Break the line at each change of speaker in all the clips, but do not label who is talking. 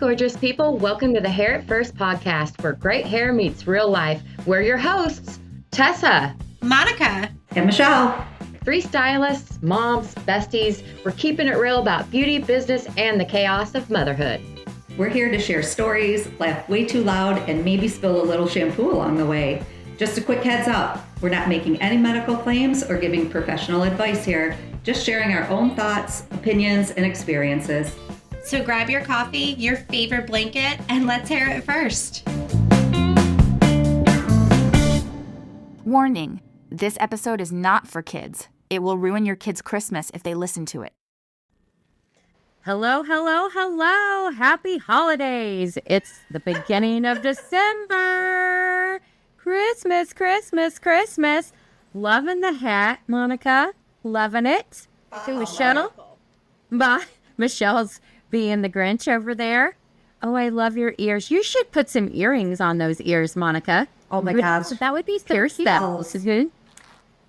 gorgeous people. Welcome to the Hair at First podcast, where great hair meets real life. We're your hosts, Tessa,
Monica,
and Michelle.
Three stylists, moms, besties. We're keeping it real about beauty, business, and the chaos of motherhood.
We're here to share stories, laugh way too loud, and maybe spill a little shampoo along the way. Just a quick heads up, we're not making any medical claims or giving professional advice here, just sharing our own thoughts, opinions, and experiences.
So grab your coffee, your favorite blanket, and let's hair it first.
Warning, this episode is not for kids. It will ruin your kids' Christmas if they listen to it.
Hello, hello, hello. Happy holidays. It's the beginning of December. Christmas, Christmas, Christmas. Loving the hat, Monica. Loving it. To Michelle. Bye. Michelle's being the Grinch over there. Oh, I love your ears. You should put some earrings on those ears, Monica.
Oh my gosh.
That would be so cute. This is good.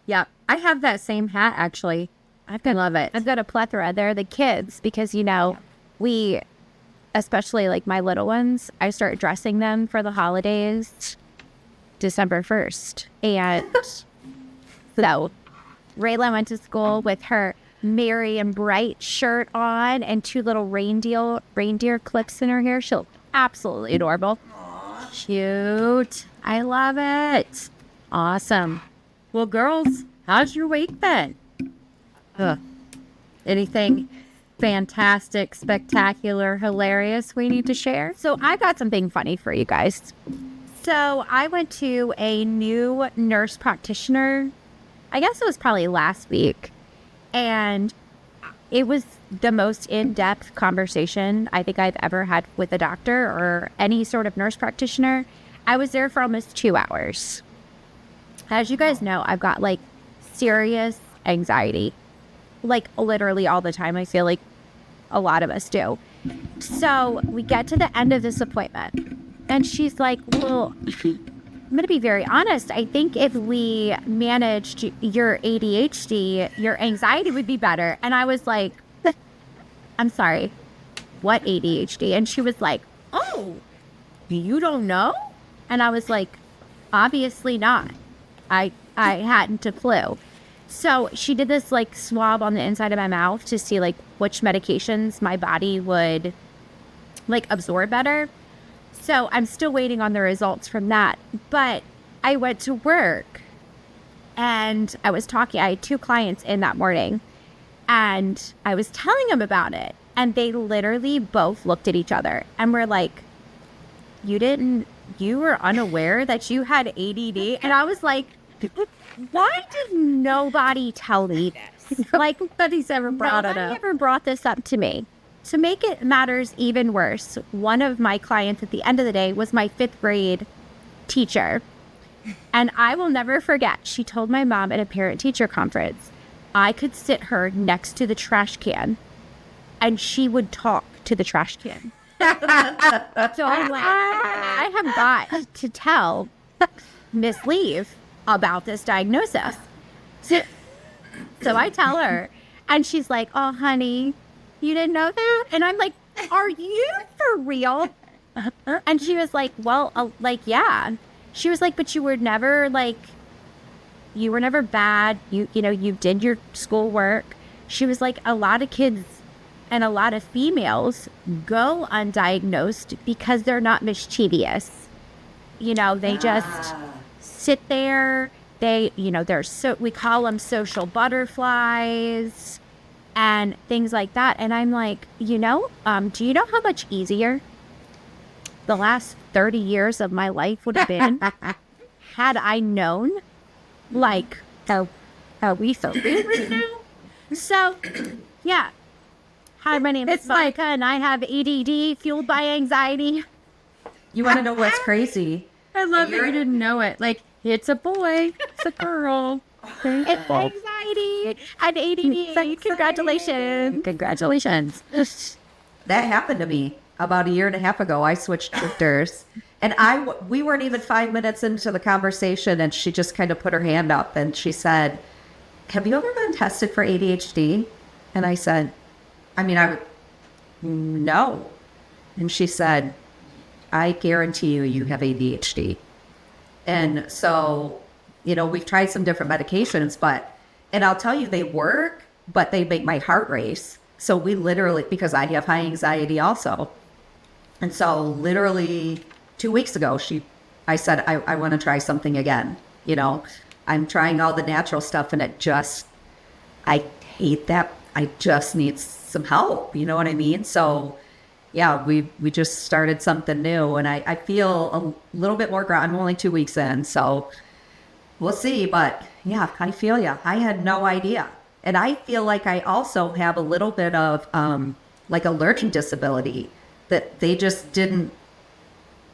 Yeah, I have that same hat, actually. I love it.
I've got a plethora. They're the kids because, you know, we, especially like my little ones, I start dressing them for the holidays December 1st. And so Rayla went to school with her merry and bright shirt on and two little reindeer clips in her hair. She looked absolutely adorable. Aww. Cute. I love it. Awesome.
Well, girls, how's your week been? Anything fantastic, spectacular, hilarious we need to share?
So I got something funny for you guys. So I went to a new nurse practitioner, I guess it was probably last week, and it was the most in-depth conversation I think I've ever had with a doctor or any sort of nurse practitioner. I was there for almost 2 hours. As you guys know, I've got like serious anxiety, like literally all the time. I feel like a lot of us do. So we get to the end of this appointment and she's like, well, I'm going to be very honest. I think if we managed your ADHD, your anxiety would be better. And I was like, I'm sorry, what ADHD? And she was like, oh, you don't know? And I was like, obviously not. I hadn't a clue. So she did this like swab on the inside of my mouth to see like which medications my body would like absorb better. So I'm still waiting on the results from that. But I went to work and I was talking. I had 2 clients in that morning and I was telling them about it. And they literally both looked at each other and were like, you were unaware that you had ADD? And I was like, why did nobody tell me this? Like,
Nobody's ever brought it up.
Nobody ever brought this up to me. To make it matters even worse, one of my clients at the end of the day was my 5th grade teacher. And I will never forget, she told my mom at a parent-teacher conference, I could sit her next to the trash can and she would talk to the trash can. So I'm like, I have got to tell Miss Leave about this diagnosis. So I tell her and she's like, oh, honey, you didn't know that? And I'm like, are you for real? And she was like, well, like, yeah. She was like, but you were never bad. You know, you did your schoolwork. She was like, a lot of kids and a lot of females go undiagnosed because they're not mischievous. You know, they just sit there. They, you know, we call them social butterflies and things like that. And I'm like, you know, do you know how much easier the last 30 years of my life would have been had I known, like, how we felt right now? So, yeah. Hi, my name is Monica, and I have ADD fueled by anxiety.
You want to know what's crazy?
I love that you didn't know it. Like, it's a boy, it's a girl.
It's anxiety and ADD. Congratulations.
Congratulations.
That happened to me about 1.5 years ago. I switched doctors and we weren't even 5 minutes into the conversation and she just kind of put her hand up and she said, have you ever been tested for ADHD? And I said, no. And she said, I guarantee you have ADHD. And so, we've tried some different medications, and I'll tell you, they work, but they make my heart race. So we literally, because I have high anxiety also. And so literally 2 weeks ago, I said, I want to try something again. I'm trying all the natural stuff and I hate that. I just need some help. You know what I mean? So yeah, we just started something new, and I feel a little bit more I'm only 2 weeks in, so we'll see. But yeah, I feel you. I had no idea. And I feel like I also have a little bit of like a learning disability that they just didn't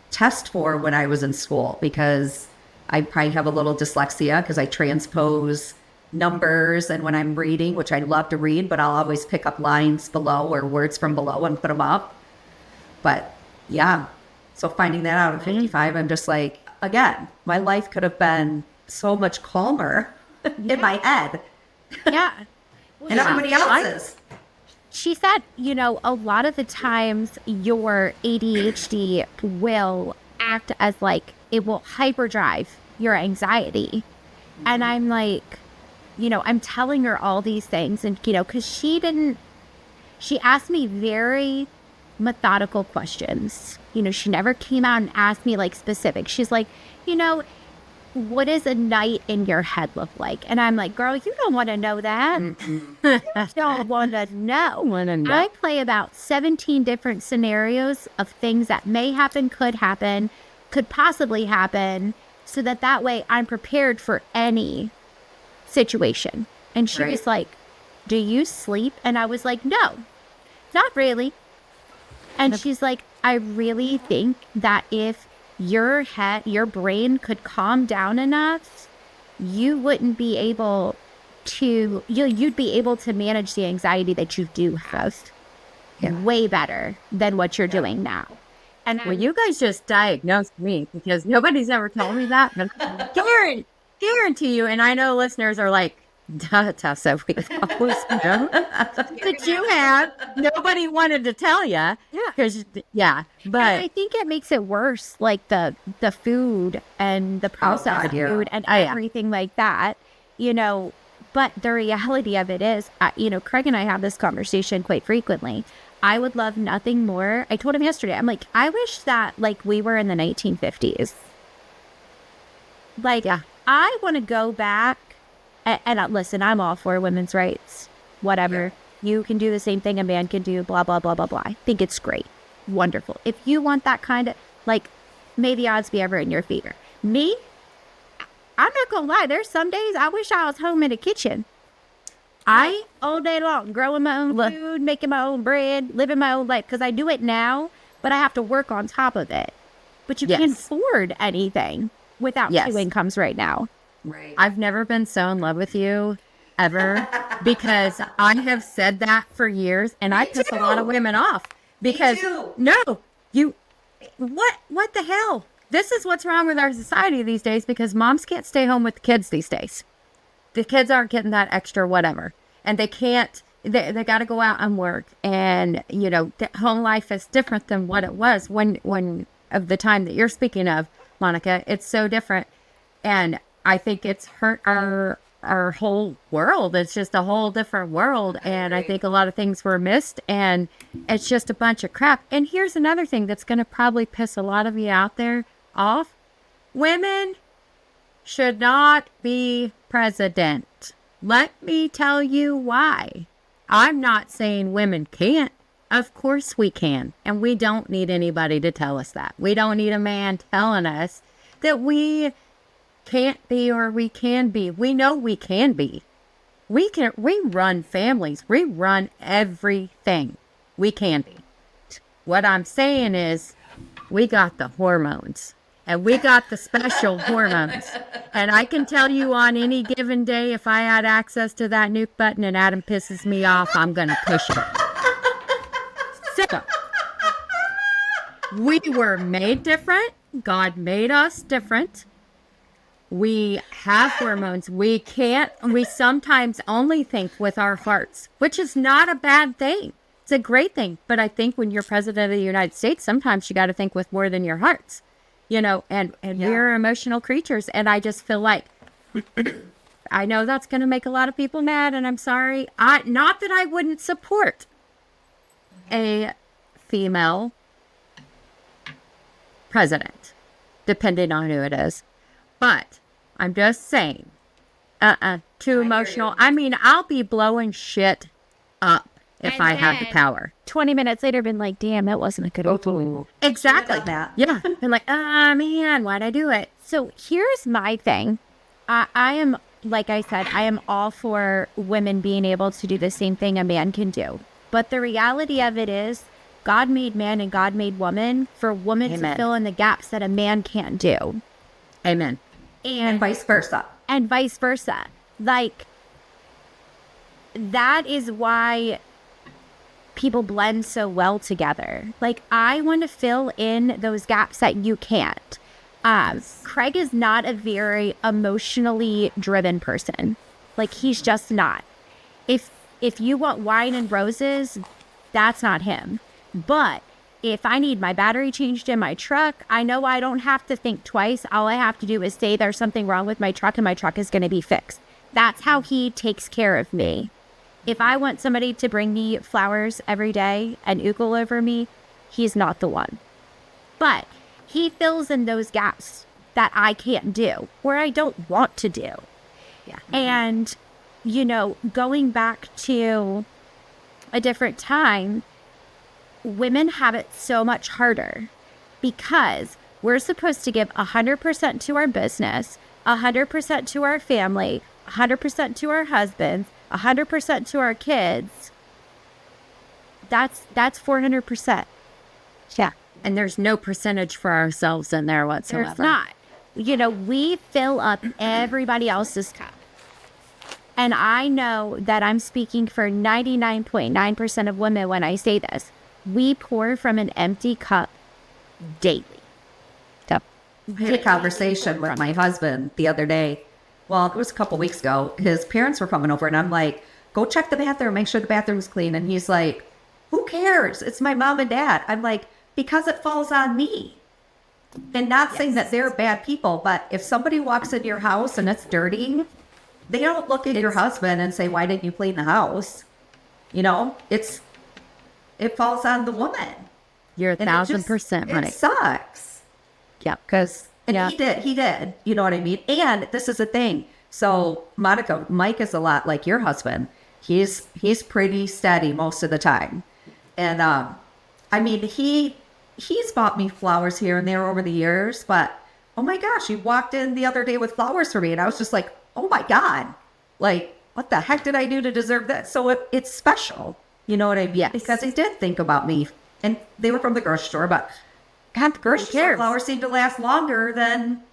test for when I was in school, because I probably have a little dyslexia because I transpose numbers, and when I'm reading, which I love to read, but I'll always pick up lines below or words from below and put them up. But yeah, so finding that out at 55, I'm just like, again, my life could have been so much calmer in my head.
Yeah.
And everybody else's.
She said, a lot of the times your ADHD will act as like, it will hyperdrive your anxiety. And I'm like, I'm telling her all these things, and, because she asked me very methodical questions. She never came out and asked me like specific. She's like, what does a night in your head look like? And I'm like, girl, you don't want to know that. Don't want to know. I play about 17 different scenarios of things that may happen, could possibly happen, so that way I'm prepared for any situation. And she was like, do you sleep? And I was like, no, not really. And she's like, I really think that if your brain could calm down enough, you wouldn't be able to, you'd be able to manage the anxiety that you do have way better than what you're doing now.
And well, you guys just diagnosed me, because nobody's ever told me that. But guarantee you, and I know listeners are like, Tessa, we always know that you have. Nobody wanted to tell you. Yeah. Because, but
and I think it makes it worse, like the food and the processed food and everything like that, But the reality of it is, Craig and I have this conversation quite frequently. I would love nothing more. I told him yesterday, I'm like, I wish that like we were in the 1950s. Like, I want to go back. And listen, I'm all for women's rights, whatever. Yeah. You can do the same thing a man can do, blah, blah, blah, blah, blah. I think it's great. Wonderful. If you want that kind of, like, may the odds be ever in your favor. Me, I'm not going to lie. There's some days I wish I was home in the kitchen. I, all day long, growing my own food, making my own bread, living my own life. Because I do it now, but I have to work on top of it. But you can't afford anything without two incomes right now.
Right.
I've never been so in love with you ever, because I have said that for years, and I piss a lot of women off because what the hell? This is what's wrong with our society these days, because moms can't stay home with the kids these days. The kids aren't getting that extra whatever, and they can't. They got to go out and work, and the home life is different than what it was when of the time that you're speaking of, Monica. It's so different, and I think it's hurt our whole world. It's just a whole different world. And I think a lot of things were missed, and it's just a bunch of crap. And here's another thing that's going to probably piss a lot of you out there off. Women should not be president. Let me tell you why. I'm not saying women can't. Of course we can. And we don't need anybody to tell us that. We don't need a man telling us that we can't be or we can be. We know we can be. We run families. We run everything. We can be. What I'm saying is, we got the hormones, and we got the special hormones. And I can tell you, on any given day, if I had access to that Nuke button and Adam pisses me off, I'm going to push it. So, we were made different. God made us different. We have hormones. We sometimes only think with our hearts, which is not a bad thing. It's a great thing. But I think when you're president of the United States, sometimes you got to think with more than your hearts, and we're emotional creatures. And I just feel like, I know that's going to make a lot of people mad, and I'm sorry. Not that I wouldn't support a female president, depending on who it is. But I'm just saying, too emotional. I mean, I'll be blowing shit up if I had the power.
20 minutes later, been like, damn, that wasn't a good one.
Exactly.
Like that.
Yeah. Been like, man, why'd I do it?
So here's my thing. I am, like I said, I am all for women being able to do the same thing a man can do. But the reality of it is, God made man and God made woman for women to fill in the gaps that a man can't do.
Amen.
And vice versa.
And vice versa. Like, that is why people blend so well together. Like, I want to fill in those gaps that you can't. Craig is not a very emotionally driven person. Like, he's just not. If you want wine and roses, that's not him. But if I need my battery changed in my truck, I know I don't have to think twice. All I have to do is say there's something wrong with my truck and my truck is going to be fixed. That's how he takes care of me. If I want somebody to bring me flowers every day and oogle over me, he's not the one. But he fills in those gaps that I can't do, or I don't want to do.
Yeah.
And, going back to a different time, women have it so much harder because we're supposed to give 100% to our business, 100% to our family, 100% to our husbands, 100% to our kids. That's 400%.
Yeah. And there's no percentage for ourselves in there whatsoever.
There's not. We fill up everybody else's cup. And I know that I'm speaking for 99.9% of women when I say this. We pour from an empty cup daily.
I had a conversation with my husband the other day. Well, it was a couple weeks ago. His parents were coming over, and I'm like, go check the bathroom, make sure the bathroom's clean. And he's like, who cares? It's my mom and dad. I'm like, because it falls on me. And not saying that they're bad people, but if somebody walks in your house and it's dirty, they don't look at your husband and say, why didn't you clean the house? It falls on the woman.
You're 1,000% honey.
It sucks.
Yeah.
Because he did. You know what I mean? And this is the thing. So Monica, Mike is a lot like your husband. He's pretty steady most of the time. And he's bought me flowers here and there over the years, but oh my gosh, he walked in the other day with flowers for me, and I was just like, oh my God, like, what the heck did I do to deserve that? So it's special. You know what I mean?
Yes.
Because he did think about me. And they were from the grocery store, but God, the grocery store flowers seem to last longer than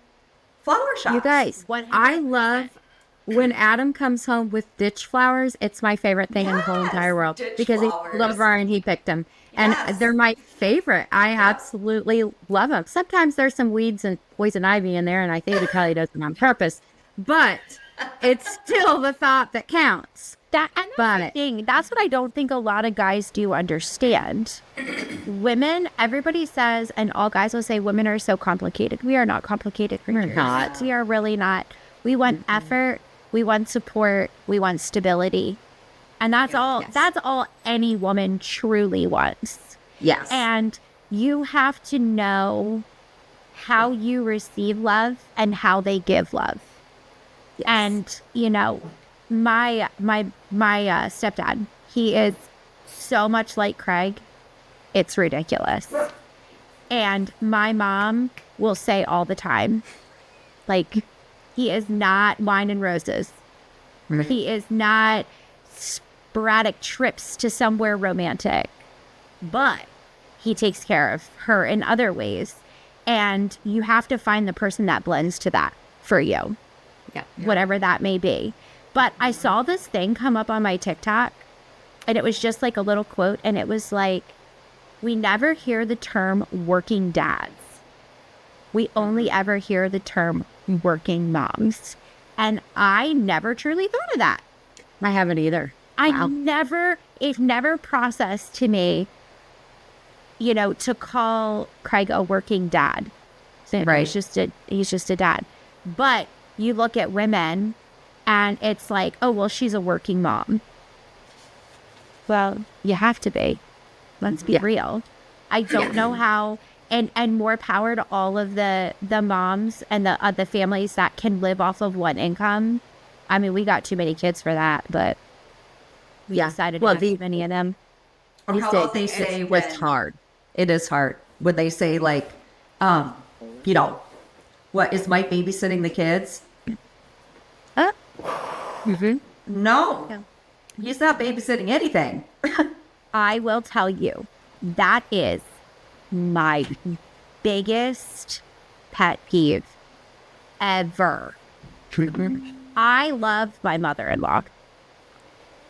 flower shops.
You guys, I love when Adam comes home with ditch flowers. It's my favorite thing in the whole entire world because he loves them and he picked them. And they're my favorite. I absolutely love them. Sometimes there's some weeds and poison ivy in there, and I think he probably does them on purpose. But it's still the thought that counts.
That's the thing. That's what I don't think a lot of guys do understand. Women, everybody says, and all guys will say, women are so complicated. We are not complicated creatures.
We're not.
We are really not. We want effort. We want support. We want stability. And that's all. Yes. That's all any woman truly wants.
Yes.
And you have to know how you receive love and how they give love. Yes. And my stepdad, he is so much like Craig, it's ridiculous. And my mom will say all the time, like, he is not wine and roses.
Right.
He is not sporadic trips to somewhere romantic, but he takes care of her in other ways. And you have to find the person that blends to that for you.
Yeah.
Whatever that may be. But I saw this thing come up on my TikTok, and it was just like a little quote, and it was like, we never hear the term working dads. We only ever hear the term working moms. And I never truly thought of that.
I haven't either.
I never it never processed to me, to call Craig a working dad.
Right.
He's just a dad. But you look at women and it's like, oh, well, she's a working mom. Well, you have to be. Let's be real. I don't know how, and more power to all of the moms and the families that can live off of one income. I mean, we got too many kids for that, but we decided to have too many of them.
Or how about they say it's hard. It is hard. When they say like, what, is Mike babysitting the kids? No. He's not babysitting anything.
I will tell you, that is my biggest pet peeve ever. I love my mother-in-law.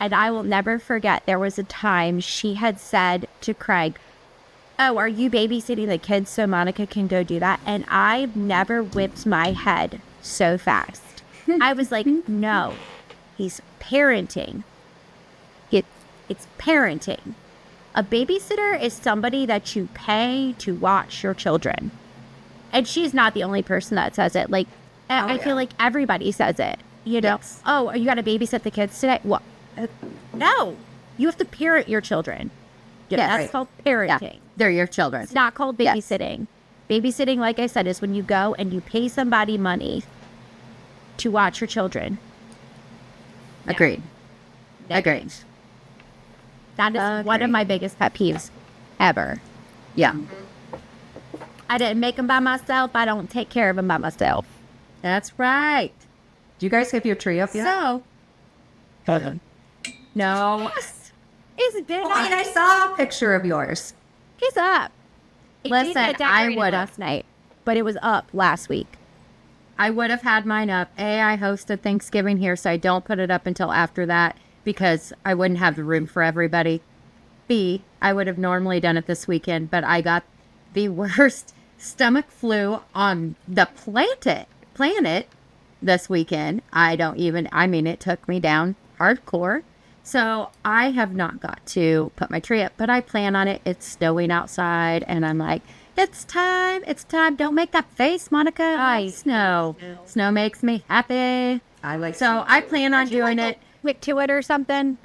And I will never forget, there was a time she had said to Craig, oh, are you babysitting the kids so Monica can go do that? And I've never whipped my head so fast. I was like, no, he's parenting. It's parenting. A babysitter is somebody that you pay to watch your children. And she's not the only person that says it. Like, I feel like everybody says it.
Yes.
Oh, you got to babysit the kids today? What? No, you have to parent your children. That's called parenting.
Yeah. They're your children.
It's not called babysitting. Babysitting, like I said, is when you go and you pay somebody money to watch your children.
Agreed. Agreed.
That is one of my biggest pet peeves ever.
Yeah.
I didn't make them by myself. I don't take care of them by myself.
That's right. Do you guys have your tree up yet?
So, no. Is it been?
I saw a picture of yours.
He's up.
Listen, I would
last night, but it was up last week.
I would have had mine up. I hosted Thanksgiving here, so I don't put it up until after that because I wouldn't have the room for everybody. B, I would have normally done it this weekend, but I got the worst stomach flu on the planet this weekend. It took me down hardcore. So I have not got to put my tree up, but I plan on it. It's snowing outside, and I'm like, it's time. Don't make that face, Monica. Snow makes me happy. I plan on doing it.
Quick to it or something.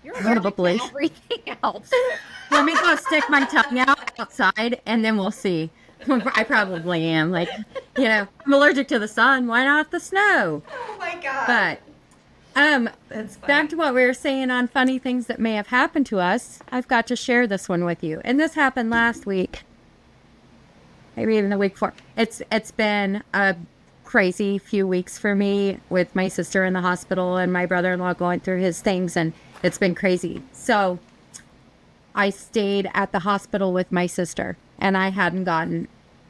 You're probably
everything else.
Let me go stick my tongue out outside, and then we'll see. I probably am. Like, I'm allergic to the sun. Why not the snow?
Oh my God.
But back to what we were saying on funny things that may have happened to us. I've got to share this one with you. And this happened last week. Maybe even the week before. It's been a crazy few weeks for me with my sister in the hospital and my brother-in-law going through his things, and it's been crazy. So I stayed at the hospital with my sister, and I hadn't gotten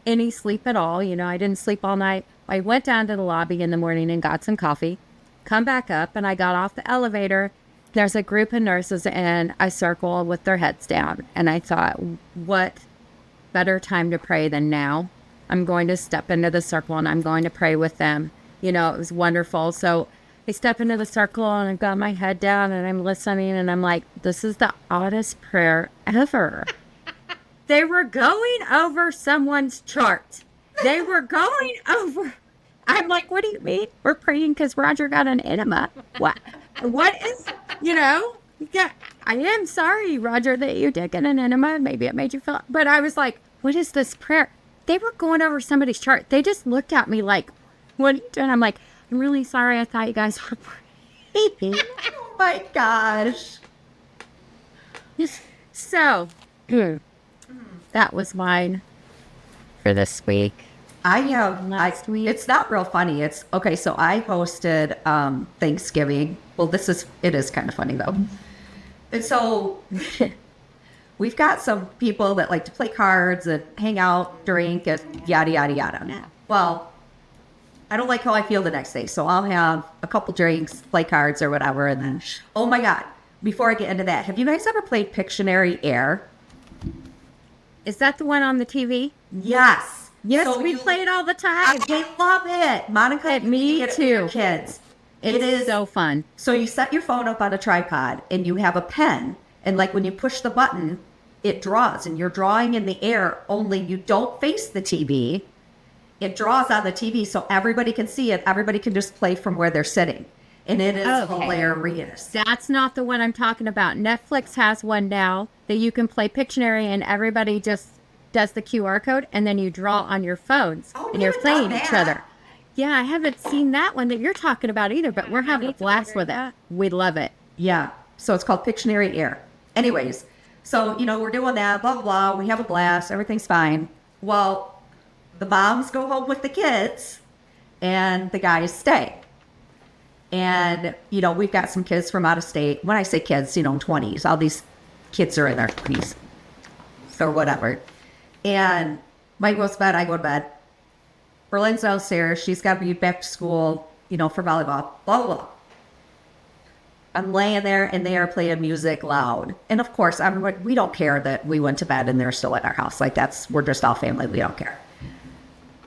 any sleep at all. I didn't sleep all night. I went down to the lobby in the morning and got some coffee. Come back up, and I got off the elevator. There's a group of nurses in a circle with their heads down. And I thought, what better time to pray than now? I'm going to step into the circle, and I'm going to pray with them. It was wonderful. So I step into the circle, and I've got my head down, and I'm listening, and I'm like, this is the oddest prayer ever. They were going over someone's chart. They were going over... I'm like, what do you mean? We're praying because Roger got an enema. What is, yeah, I am sorry, Roger, that you did get an enema. Maybe it made you feel, but I was like, what is this prayer? They were going over somebody's chart. They just looked at me like, what are you doing? I'm like, I'm really sorry. I thought you guys were praying.
Oh my gosh.
So, that was mine for this week.
Last week. It's not real funny. It's okay. So I hosted Thanksgiving. Well, it is kind of funny though. And so we've got some people that like to play cards and hang out, drink, and yada, yada, yada. Well, I don't like how I feel the next day. So I'll have a couple drinks, play cards or whatever. And then, oh my God, before I get into that, have you guys ever played Pictionary Air?
Is that the one on the TV?
Yes.
Yes, so we play it all the time.
I love it. Monica,
and me too.
Kids.
It is so fun.
So you set your phone up on a tripod and you have a pen And like when you push the button, it draws, and you're drawing in the air, only you don't face the TV. It draws on the TV so everybody can see it. Everybody can just play from where they're sitting. And it is hilarious.
That's not the one I'm talking about. Netflix has one now that you can play Pictionary, and everybody just does the QR code, and then you draw on your phones, and you're playing each other. Yeah, I haven't seen that one that you're talking about either, but we're having a blast with it. We love it.
Yeah. So it's called Pictionary Air. Anyways, so, we're doing that, blah, blah, blah. We have a blast. Everything's fine. Well, the moms go home with the kids, and the guys stay. And, we've got some kids from out of state. When I say kids, 20s. All these kids are in their 20s or whatever. And Mike goes to bed, I go to bed. Berlin's downstairs. She's got to be back to school, for volleyball, blah, blah, blah. I'm laying there, and they are playing music loud. And, of course, we don't care that we went to bed and they're still at our house. Like, we're just all family. We don't care.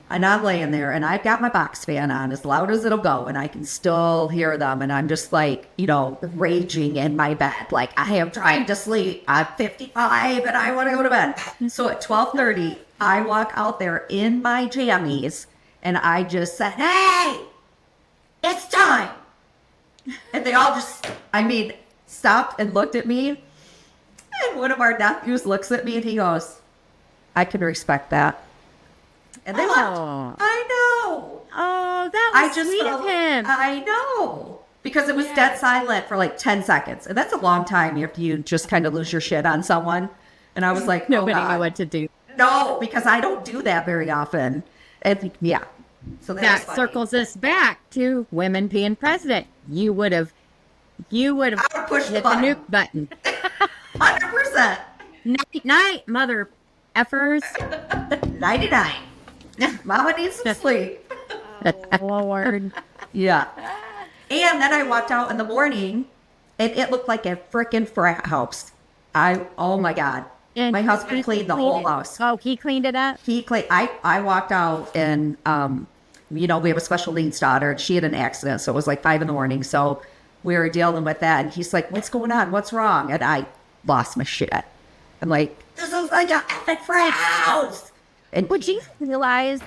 And I'm laying there, and I've got my box fan on as loud as it'll go, and I can still hear them. And I'm just like, raging in my bed. Like, I am trying to sleep. I'm 55, and I want to go to bed. So at 12:30, I walk out there in my jammies, and I just said, hey, it's time. And they all just, stopped and looked at me. And one of our nephews looks at me, and he goes, I can respect that. And they left. I know.
Oh, that was sweet of him.
I know. Because it was dead silent for like 10 seconds. And that's a long time if you just kind of lose your shit on someone. And I was like,
nobody knew what to do.
No, because I don't do that very often. And yeah. So
that circles us back to women being president. You would have
pushed
hit the nuke button.
100%.
Night, mother effers.
99. Mama needs some sleep.
Lord.
Yeah. And then I walked out in the morning, and it looked like a freaking frat house. Oh my God. And my husband cleaned the whole house.
Oh, he cleaned it up?
He cleaned. I walked out, and, we have a special needs daughter, and she had an accident, so it was like 5 a.m. So we were dealing with that, and he's like, what's going on? What's wrong? And I lost my shit. I'm like, this is like a epic frat house. And
would you realize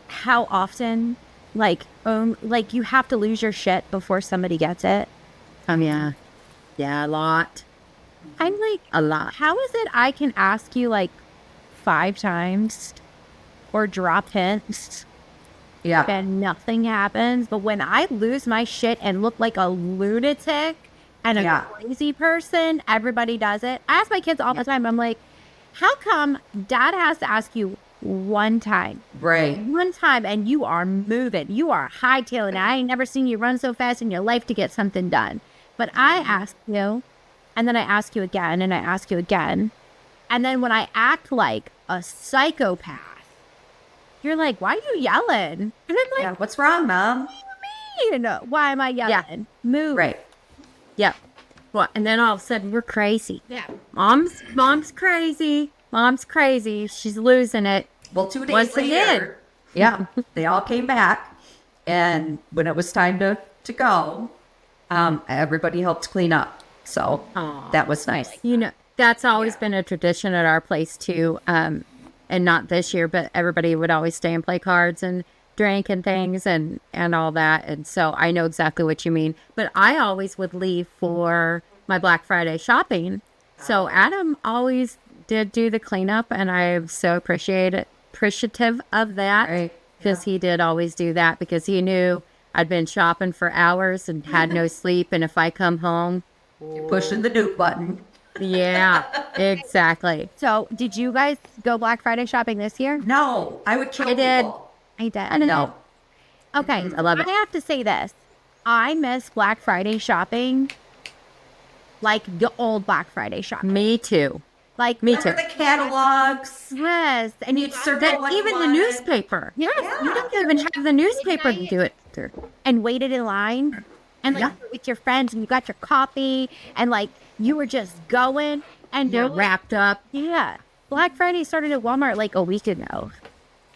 how often, you have to lose your shit before somebody gets it?
Yeah. Yeah, a lot.
I'm like,
a lot.
How is it I can ask you 5 times or drop hints?
Yeah.
And nothing happens. But when I lose my shit and look like a lunatic and a crazy person, everybody does it. I ask my kids all the time. I'm like, how come dad has to ask you one time?
Right.
One time, and you are moving. You are hightailing. I ain't never seen you run so fast in your life to get something done. But I ask you, and then I ask you again, and I ask you again. And then when I act like a psychopath, you're like, why are you yelling? And I'm like,
what's wrong, Mom?
What do you mean? Why am I yelling?
Yeah.
Move.
Right.
Yep. Well, and then all of a sudden we're crazy.
Yeah.
Mom's crazy. Mom's crazy. She's losing it.
Well, 2 days
Once
later, they all came back. And when it was time to go, everybody helped clean up. So that was nice.
That's always been a tradition at our place too. And not this year, but everybody would always stay and play cards and drink and things and all that. And so I know exactly what you mean. But I always would leave for my Black Friday shopping. So Adam always did do the cleanup, and I'm so appreciative of that, because he did always do that, because he knew I'd been shopping for hours and had no sleep. And if I come home,
you're pushing the nuke button.
Yeah, exactly.
So, did you guys go Black Friday shopping this year?
No, I would kill
I did.
people.
I did.
I know.
Okay,
I love it.
I have to say this. I miss Black Friday shopping, like the old Black Friday shopping.
Me too.
Like
Me too.
Remember the catalogs?
Yes, and
You'd circle what you
Even the
wanted.
newspaper. Yes, you don't even have the newspaper to do it.
and waited in line, and with your friends, and you got your coffee, and you were just going, and
You're wrapped up.
Yeah, Black Friday started at Walmart like a week ago.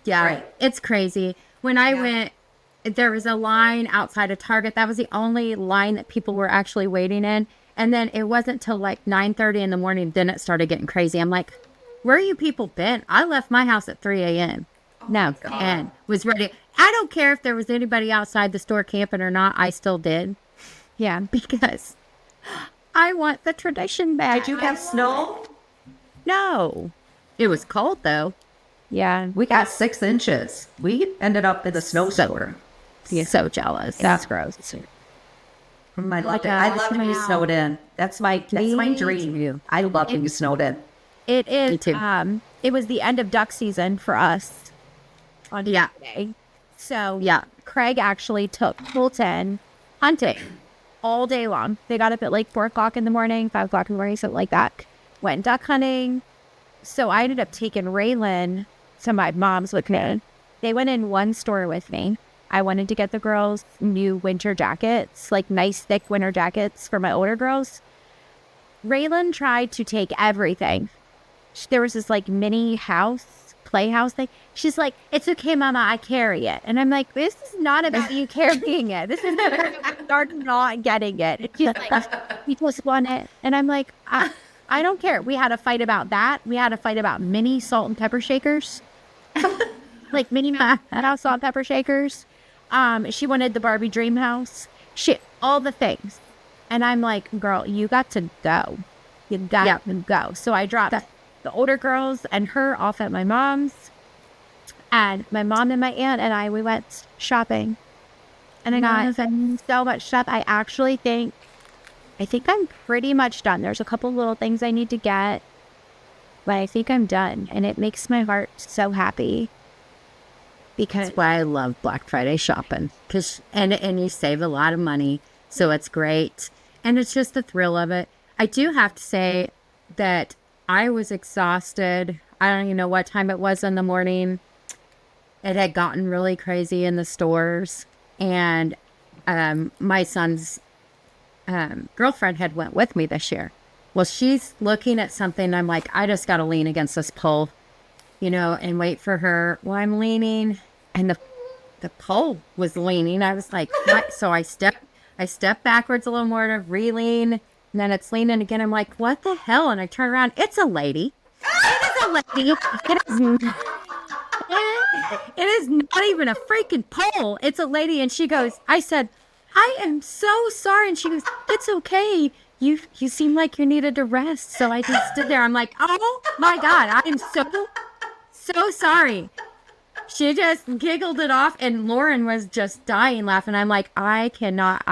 Yeah,
Right.
It's crazy. When I went, there was a line outside of Target. That was the only line that people were actually waiting in. And then it wasn't till like 9:30 in the morning, then it started getting crazy. I'm like, where you people been? I left my house at 3 a.m. And was ready. I don't care if there was anybody outside the store camping or not. I still did.
Yeah.
Because I want the tradition back.
Did you have snow?
No. It was cold though.
Yeah.
We got 6 inches. We ended up in the snow store.
Yeah. So jealous.
That's gross.
I love it. I love being snowed in. That's my dream. I love being snowed in.
It is.
Me too.
It was the end of duck season for us on Saturday. So Craig actually took Colton hunting all day long. They got up at like 4 o'clock in the morning, 5 o'clock in the morning, something like that. Went duck hunting. So I ended up taking Raylan to my mom's with me. They went in one store with me. I wanted to get the girls new winter jackets, like nice thick winter jackets for my older girls. Raylan tried to take everything. There was this like mini playhouse thing. She's like, it's okay, Mama, I carry it. And I'm like, this is not about you carrying it. This is start not getting it. And she's like, you just want it. And I'm like, I don't care. We had a fight about that. We had a fight about mini salt and pepper shakers. Like mini salt and pepper shakers. She wanted the Barbie dream house. All the things. And I'm like, girl, you got to go. You got to go. So I dropped the older girls and her off at my mom's. And my mom and my aunt and we went shopping. And I got so much stuff. I think I'm pretty much done. There's a couple little things I need to get. But I think I'm done. And it makes my heart so happy. Because
that's why I love Black Friday shopping, and you save a lot of money, so it's great, and it's just the thrill of it. I do have to say that I was exhausted. I don't even know what time it was in the morning. It had gotten really crazy in the stores, and my son's girlfriend had went with me this year. Well, she's looking at something, and I'm like, I just got to lean against this pole, and wait for her. Well, I'm leaning. And the pole was leaning. I was like, what? So I stepped backwards a little more to re-lean. And then it's leaning again. I'm like, what the hell? And I turn around. It's a lady. It is a lady. It is not even a freaking pole. It's a lady. And she goes, I said, I am so sorry. And she goes, it's okay. You seem like you needed to rest. So I just stood there. I'm like, oh my God, I am so sorry. She just giggled it off, and Lauren was just dying laughing. I'm like, I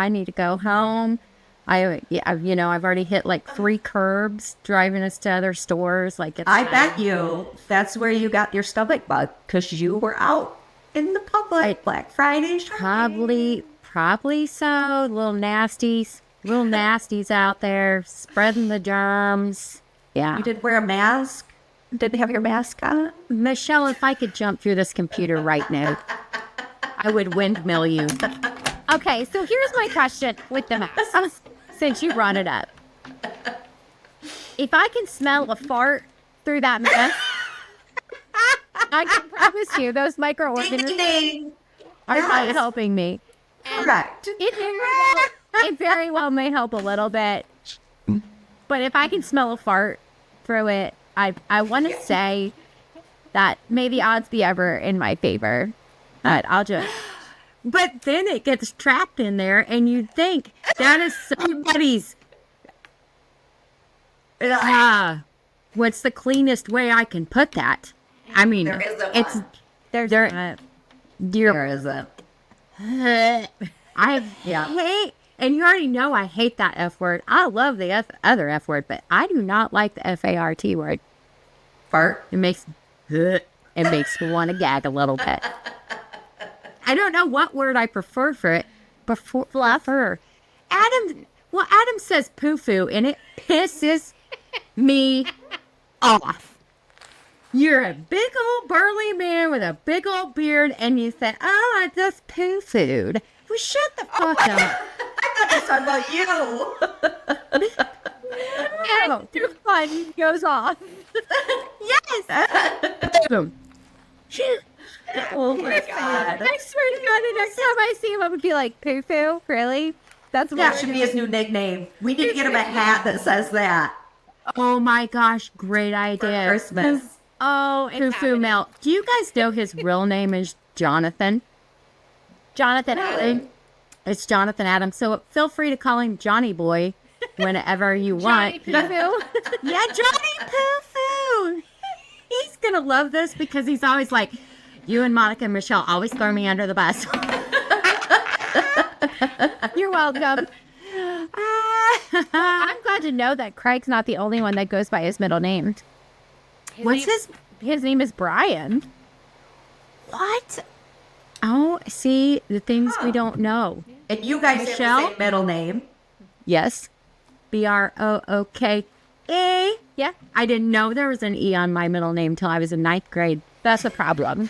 need to go home. I've already hit like 3 curbs driving us to other stores. Like,
I bet you that's where you got your stomach bug, because you were out in the public Black Friday shopping.
Probably so. Little nasties out there spreading the germs. Yeah.
You did wear a mask? Did they have your mask on?
Michelle, if I could jump through this computer right now, I would windmill you.
Okay, so here's my question with the mask, since you brought it up. If I can smell a fart through that mask, I can promise you those microorganisms are not helping me.
Correct.
It very well may help a little bit. But if I can smell a fart through it, I want to say that may the odds be ever in my favor. But
But then it gets trapped in there, and you think that is somebody's. What's the cleanest way I can put that? I mean,
There isn't
it's
one.
there
isn't.
I hate, and you already know I hate that F word. I love the other F word, but I do not like the FART word.
Fart?
It makes me want to gag a little bit. I don't know what word I prefer for it. Fluffer. Adam says poo-foo, and it pisses me off. You're a big old burly man with a big old beard, and you say, oh, I just poo-fooed. Well, shut the fuck up.
I thought you talking about you.
and your fun goes off.
Yes. Boom.
Oh my God.
I swear to God, the next time I see him, I would be like, poo-poo? Really?
That should be his new nickname. We need to get him a hat that says that.
Oh my gosh, great idea.
Christmas.
Oh, it's
Foo Mel. Do you guys know his real name is Jonathan?
Jonathan Allen.
It's Jonathan Adams. So feel free to call him Johnny Boy whenever you want.
Johnny Poo.
Yeah, Johnny Poo Foo. He's going to love this because he's always like, you and Monica and Michelle always throw me under the bus.
You're welcome. I'm glad to know that Craig's not the only one that goes by his middle name. His name is Brian.
What? Oh, see, the things we don't know.
And you guys
Michelle?
have the same middle name.
Yes. B-R-O-O-K-E.
Yeah.
I didn't know there was an E on my middle name until I was in 9th grade.
That's a problem.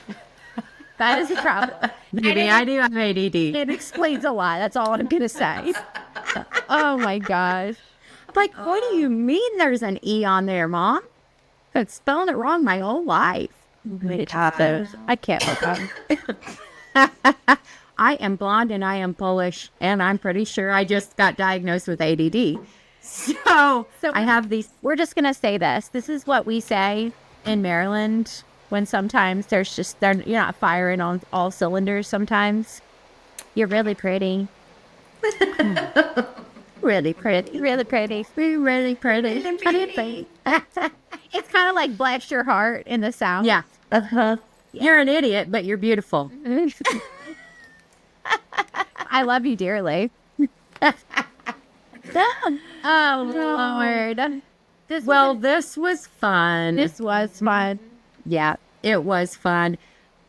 That is a problem.
Maybe I do have ADD.
It explains a lot. That's all I'm going to say. Oh, my gosh.
Like, what do you mean there's an E on there, Mom? I've spelling it wrong my whole life.
I can't look up.
I am blonde and I am Polish, and I'm pretty sure I just got diagnosed with ADD. So I have these.
We're just going to say this. This is what we say in Maryland when sometimes you're not firing on all cylinders sometimes. You're really pretty. Really pretty. Really pretty.
Really pretty.
It's kind of like Bless Your Heart in the South.
Yeah. You're an idiot, but you're beautiful.
I love you dearly. Oh, Lord.
This was fun.
This was fun.
Yeah, it was fun.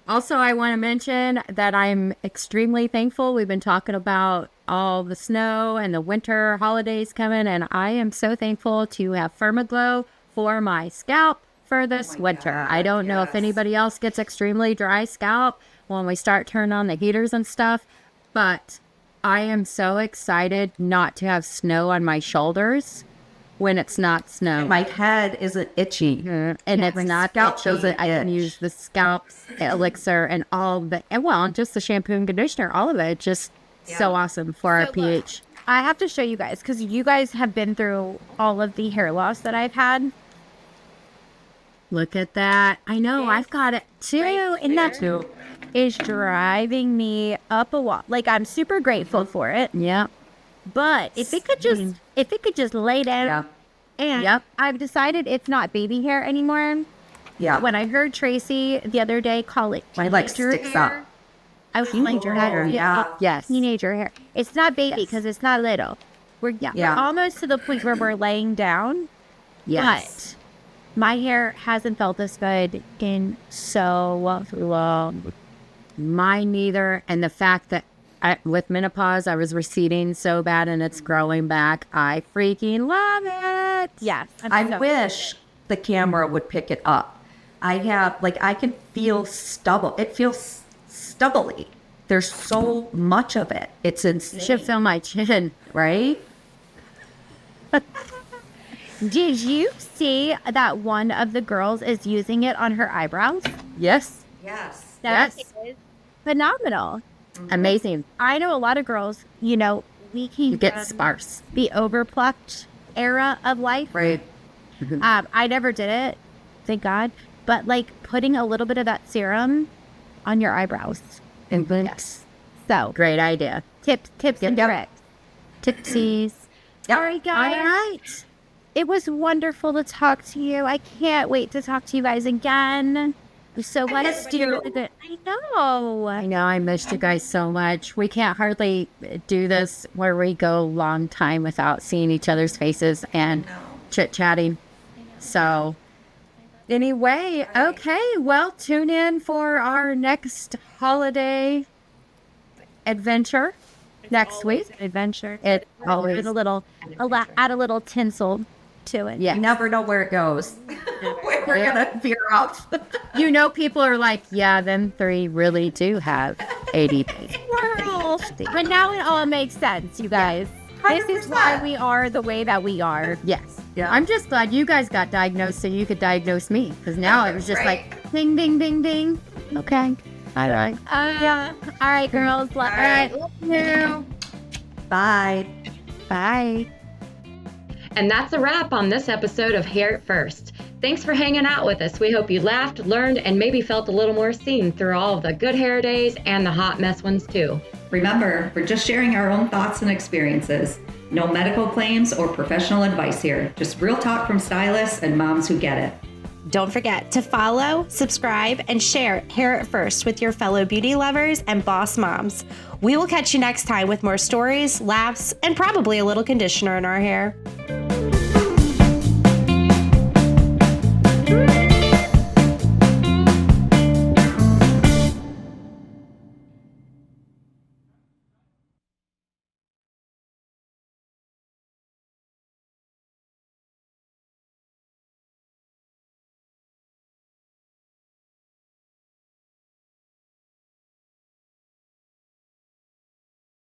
Also, I want to mention that I'm extremely thankful. We've been talking about all the snow and the winter holidays coming, and I am so thankful to have Firmaglow for my scalp for this winter. I don't know if anybody else gets extremely dry scalp when we start turning on the heaters and stuff, but I am so excited not to have snow on my shoulders when it's not snow.
My head isn't itchy.
And it's not
scalp
itchy.
doesn't
I can
itch.
use the scalp elixir and all the, and well, just the shampoo and conditioner, all of it. Just so awesome for our pH.
I have to show you guys because you guys have been through all of the hair loss that I've had.
Look at that. I know, I've got it too. And that
is driving me up a wall. Like, I'm super grateful for it.
Yeah.
But if it could just lay down. And I've decided it's not baby hair anymore.
Yeah.
When I heard Tracy the other day call it
My leg
teenager
sticks
hair,
up.
I was teenager hair.
Yeah.
Yes.
Teenager hair. It's not baby because it's not little. We're almost to the point where we're laying down.
Yes.
But my hair hasn't felt this good in so long.
Mine neither. And the fact that with menopause, I was receding so bad and it's growing back. I freaking love it.
Yes.
I wish the camera would pick it up. I can feel stubble. It feels stubbly. There's so much of it. It's insane.
Should feel my chin.
Right?
Did you see that one of the girls is using it on her eyebrows?
Yes.
Yes.
That is phenomenal.
Amazing.
I know a lot of girls, we can
You get sparse.
the overplucked era of life.
Right.
I never did it, thank God. But like putting a little bit of that serum on your eyebrows.
Yes.
So
Great idea.
tips and tricks. Tipsies.
Yep.
All right, guys.
All right.
It was wonderful to talk to you. I can't wait to talk to you guys again. So let's do it. I know.
I know, I missed you guys so much. We can't hardly do this where we go a long time without seeing each other's faces and chit-chatting. So, anyway, okay, well, tune in for our next holiday adventure next week.
Adventure.
It always,
Add a little tinsel to it.
yeah.
You never know where it goes. We're going to veer off.
You know, people are like, yeah, them three really do have ADD.
But now it all makes sense, you guys. This is why we are the way that we are.
Yes.
Yeah.
I'm just glad you guys got diagnosed so you could diagnose me. Because now it was just like, ding, ding, ding, ding. Okay. All right.
All right, girls. All right.
Love you.
Bye.
Bye.
And that's a wrap on this episode of Hair It First. Thanks for hanging out with us. We hope you laughed, learned, and maybe felt a little more seen through all of the good hair days and the hot mess ones too.
Remember, we're just sharing our own thoughts and experiences. No medical claims or professional advice here. Just real talk from stylists and moms who get it.
Don't forget to follow, subscribe, and share Hair It First with your fellow beauty lovers and boss moms. We will catch you next time with more stories, laughs, and probably a little conditioner in our hair.